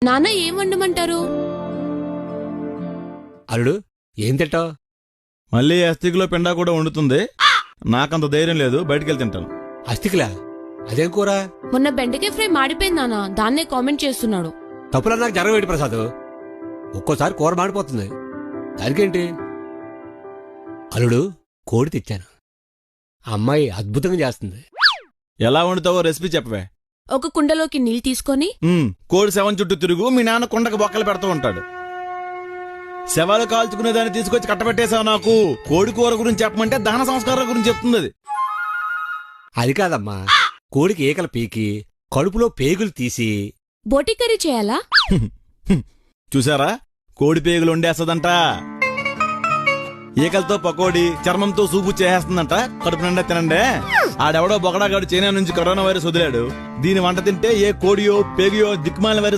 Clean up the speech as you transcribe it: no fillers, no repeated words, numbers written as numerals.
నాన్న ఏం వండమంటారు? అల్లుడు ఏం తింటావు? మళ్ళీ అస్థికులో పిండా కూడా వండుతుంది. నాకంత ధైర్యం లేదు, బయటికెళ్ళి తింటాను. అస్థికులా? అదేం కూర? మొన్న బెండకాయ ఫ్రై మాడిపోయింది నాన్న, దాన్నే కామెంట్ చేస్తున్నాడు. తప్పులా నాకు జరగ వేడి ప్రసాద్, ఒక్కోసారి కూర మాడిపోతుంది, దానికేంటి? అల్లుడు కోడి తెచ్చాను, అమ్మాయి అద్భుతంగా చేస్తుంది. ఎలా వండుతావో రెసిపీ చెప్పవే. ఒక కుండలోకి నీళ్ళు తీసుకొని కోడి శవం చుట్టూ తిరుగు, మీ నాన్న కుండకు బొక్కలు పెడుతూ ఉంటాడు. శవాలు కాల్చుకునే దాన్ని తీసుకొచ్చి కట్టబెట్టేశావు నాకు. కోడి కూర గురించి చెప్పమంటే దహన సంస్కారాల గురించి చెప్తుంది అది. అది కాదమ్మా, కోడికి ఈకలు పీకి కడుపులో పేగులు తీసి బోటి కర్రీ చేయాలా? చూసారా, కోడి పేగులు వండేస్తుందంట. ఈకలతో పకోడి, చర్మంతో సూపు చేసేస్తుందంట. కడుపు నిండా తినండే. ఆడెవడో బొగడాగాడు చైనా నుంచి కరోనా వైరస్ వదిలాడు. దీని వంట తింటే ఏ కోడియో పేగియో దిక్కుమాలిన వైరస్